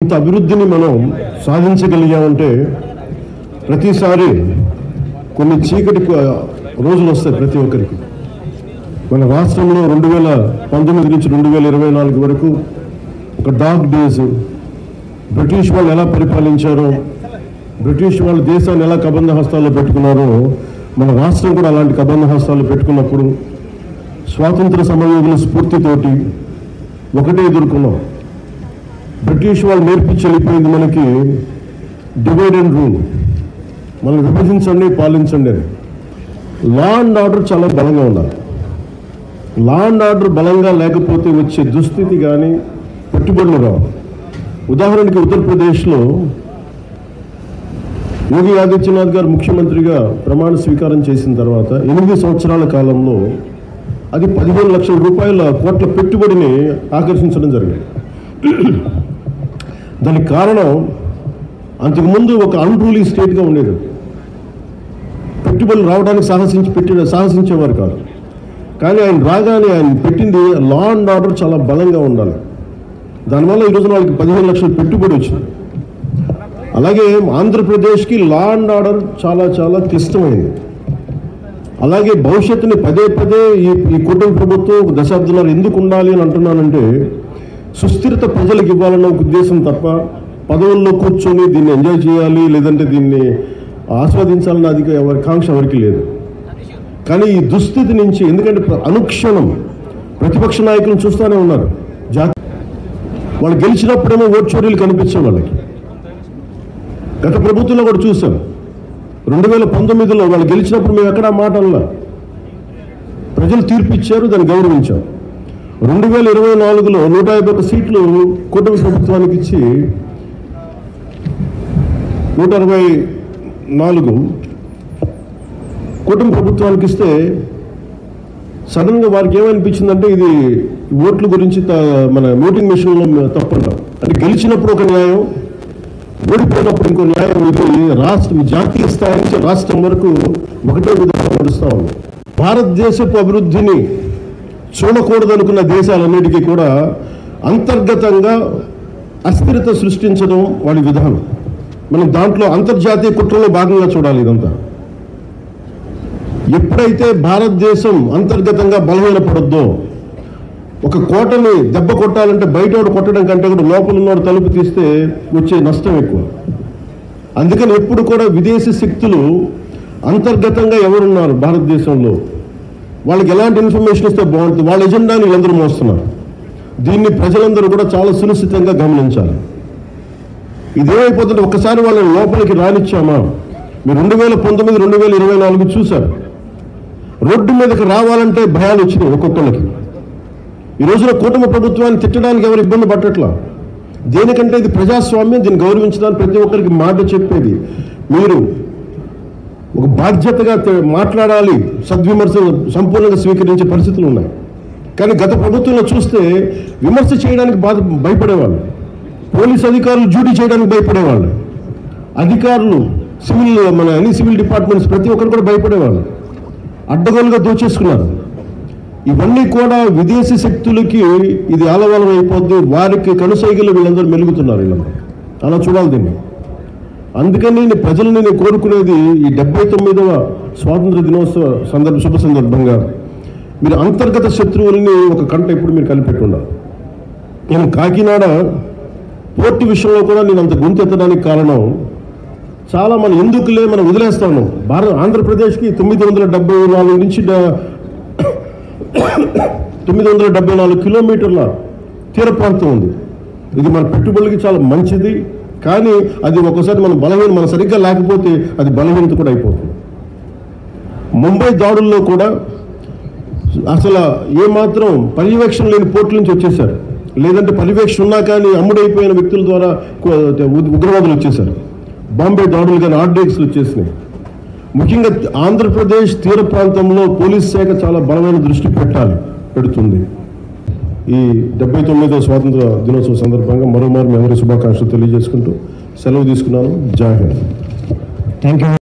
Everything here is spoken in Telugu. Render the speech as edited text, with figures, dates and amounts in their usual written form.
ఇంత అభివృద్ధిని మనం సాధించగలిగామంటే ప్రతిసారి కొన్ని చీకటి రోజులు వస్తాయి ప్రతి ఒక్కరికి. మన రాష్ట్రంలో 2019 నుంచి 2024 వరకు ఒక డార్క్ డేస్, బ్రిటిష్ వాళ్ళు ఎలా పరిపాలించారో, బ్రిటిష్ వాళ్ళు దేశాన్ని ఎలా కబంధ హస్తాల్లో పెట్టుకున్నారో మన రాష్ట్రం కూడా అలాంటి కబంధ హస్తాలు పెట్టుకున్నప్పుడు స్వాతంత్ర సమరయోధుల స్ఫూర్తితోటి ఒకటే ఎదుర్కొన్నాం. బ్రిటిష్ వాళ్ళు నేర్పించి వెళ్ళిపోయింది మనకి డివైడ్ అండ్ రూల్, మనం విభజించండి పాలించండి అని. లా అండ్ ఆర్డర్ చాలా బలంగా ఉండాలి. లా అండ్ ఆర్డర్ బలంగా లేకపోతే వచ్చే దుస్థితి కానీ పెట్టుబడులు రావు. ఉదాహరణకి ఉత్తరప్రదేశ్లో యోగి ఆదిత్యనాథ్ గారు ముఖ్యమంత్రిగా ప్రమాణ స్వీకారం చేసిన తర్వాత 8 సంవత్సరాల కాలంలో అది 15 లక్షల రూపాయల కోట్ల పెట్టుబడిని ఆకర్షించడం జరిగింది. దానికి కారణం అంతకుముందు ఒక అన్రూలీ స్టేట్గా ఉండేది. పెట్టుబడులు రావడానికి సాహసించేవారు కాదు. కానీ ఆయన రాగానే ఆయన పెట్టింది లా అండ్ ఆర్డర్ చాలా బలంగా ఉండాలి. దానివల్ల ఈరోజు వాళ్ళకి 15 లక్షల పెట్టుబడి వచ్చింది. అలాగే ఆంధ్రప్రదేశ్కి లా అండ్ ఆర్డర్ చాలా చాలా క్లిష్టమైంది. అలాగే భవిష్యత్తుని పదే పదే ఈ కూటమి ప్రభుత్వం దశాబ్దాలు ఎందుకు ఉండాలి అని అంటున్నానంటే సుస్థిరత ప్రజలకు ఇవ్వాలన్న ఒక ఉద్దేశం తప్ప పదవుల్లో కూర్చొని దీన్ని ఎంజాయ్ చేయాలి లేదంటే దీన్ని ఆస్వాదించాలన్న కాంక్ష ఎవరికి లేదు. కానీ ఈ దుస్థితి నుంచి, ఎందుకంటే అనుక్షణం ప్రతిపక్ష నాయకులను చూస్తూనే ఉన్నారు. వాళ్ళు గెలిచినప్పుడేమో ఓటు చోరీలు కనిపించాం వాళ్ళకి. గత ప్రభుత్వంలో కూడా చూసాం. 2019లో వాళ్ళు గెలిచినప్పుడు మేము ఎక్కడా మాట అనలా. ప్రజలు తీర్పు ఇచ్చారు, దాన్ని గౌరవించాం. 2024లో 151 సీట్లు కూటమి ప్రభుత్వానికి ఇచ్చి 164 కూటమి ప్రభుత్వానికి ఇస్తే సడన్గా వారికి ఏమనిపించిందంటే ఇది ఓట్ల గురించి మన ఓటింగ్ మెషిన్లో తప్పంటాం. అంటే గెలిచినప్పుడు ఒక న్యాయం, ఓడిపోయినప్పుడు ఇంకో న్యాయం. ఇది జాతీయ స్థాయి నుంచి రాష్ట్రం వరకు ఒకటే విధంగా నడుస్తూ ఉంది. భారతదేశపు అభివృద్ధిని చూడకూడదనుకున్న దేశాలన్నిటికీ కూడా అంతర్గతంగా అస్థిరత సృష్టించడం వాడి విధానం. మనం దాంట్లో అంతర్జాతీయ కుట్రలో భాగంగా చూడాలి ఇదంతా. ఎప్పుడైతే భారతదేశం అంతర్గతంగా బలహీనపడద్దో, ఒక కోటని దెబ్బ కొట్టాలంటే బయటోడు కొట్టడం కంటే కూడా లోపల ఉన్నోడు తలుపు తీస్తే వచ్చే నష్టం ఎక్కువ. అందుకని ఎప్పుడు కూడా విదేశీ శక్తులు అంతర్గతంగా ఎవరున్నారు భారతదేశంలో, వాళ్ళకి ఎలాంటి ఇన్ఫర్మేషన్ ఇస్తే బాగుంటుంది, వాళ్ళ ఎజెండాని వీళ్ళందరూ మోస్తున్నారు. దీన్ని ప్రజలందరూ కూడా చాలా సునిశ్చితంగా గమనించాలి. ఇదేమైపోతుంటే ఒక్కసారి వాళ్ళని లోపలికి రానిచ్చామా, మీరు 2019, 2024 చూశారు. రోడ్డు మీదకి రావాలంటే భయాలు వచ్చినాయి ఒక్కొక్కళ్ళకి. ఈ రోజున కూటమి ప్రభుత్వాన్ని తిట్టడానికి ఎవరు ఇబ్బంది పట్టట్లా. దేనికంటే ఇది ప్రజాస్వామ్యం, దీన్ని గౌరవించడానికి ప్రతి ఒక్కరికి మాట చెప్పేది. మీరు ఒక బాధ్యతగా మాట్లాడాలి, సద్విమర్శలు సంపూర్ణంగా స్వీకరించే పరిస్థితులు ఉన్నాయి. కానీ గత ప్రభుత్వంలో చూస్తే విమర్శ చేయడానికి భయపడేవాళ్ళు, పోలీస్ అధికారులు డ్యూటీ చేయడానికి భయపడేవాళ్ళు, అధికారులు అన్ని సివిల్ డిపార్ట్మెంట్స్ ప్రతి ఒక్కరు కూడా భయపడేవాళ్ళు. అడ్డగోలుగా దోచేసుకున్నారు. ఇవన్నీ కూడా విదేశీ శక్తులకి ఇది ఆలవాలం అయిపోద్ది. వారికి కనుసైగలు వీళ్ళందరూ మెలుగుతున్నారు. వీళ్ళందరూ అలా చూడాలి దీన్ని. అందుకని ప్రజలను నేను కోరుకునేది ఈ 79వ స్వాతంత్ర దినోత్సవ శుభ సందర్భంగా మీరు అంతర్గత శత్రువులని ఒక కంట ఇప్పుడు మీరు కలిపెట్టుండాలి. నేను కాకినాడ పోర్టు విషయంలో కూడా నేను అంత గొంతెత్తడానికి కారణం చాలా మనం ఎందుకులే మనం వదిలేస్తా ఉన్నాం. ఆంధ్రప్రదేశ్కి 974 నుంచి 974 కిలోమీటర్ల తీర ప్రాంతం ఉంది. ఇది మన పెట్టుబడులకి చాలా మంచిది. కానీ అది ఒక్కోసారి మనం సరిగ్గా లేకపోతే అది బలహీనత కూడా అయిపోతుంది. ముంబై దాడుల్లో కూడా అసలు ఏమాత్రం పర్యవేక్షణ లేని పోర్టుల నుంచి వచ్చేసారు. లేదంటే పర్యవేక్షణ ఉన్నా కానీ అమ్ముడైపోయిన వ్యక్తుల ద్వారా ఉగ్రవాదులు వచ్చేసారు. బాంబే దాడులు కానీ ఆర్డెక్స్లు వచ్చేసినాయి. ముఖ్యంగా ఆంధ్రప్రదేశ్ తీర ప్రాంతంలో పోలీస్ శాఖ చాలా బలమైన దృష్టి పెడుతుంది. ఈ 79వ స్వాతంత్ర దినోత్సవ సందర్భంగా మరోమారు మీ అందరి శుభాకాంక్షలు తెలియజేసుకుంటూ సెలవు తీసుకున్నాను. జై హింద్. Thank you.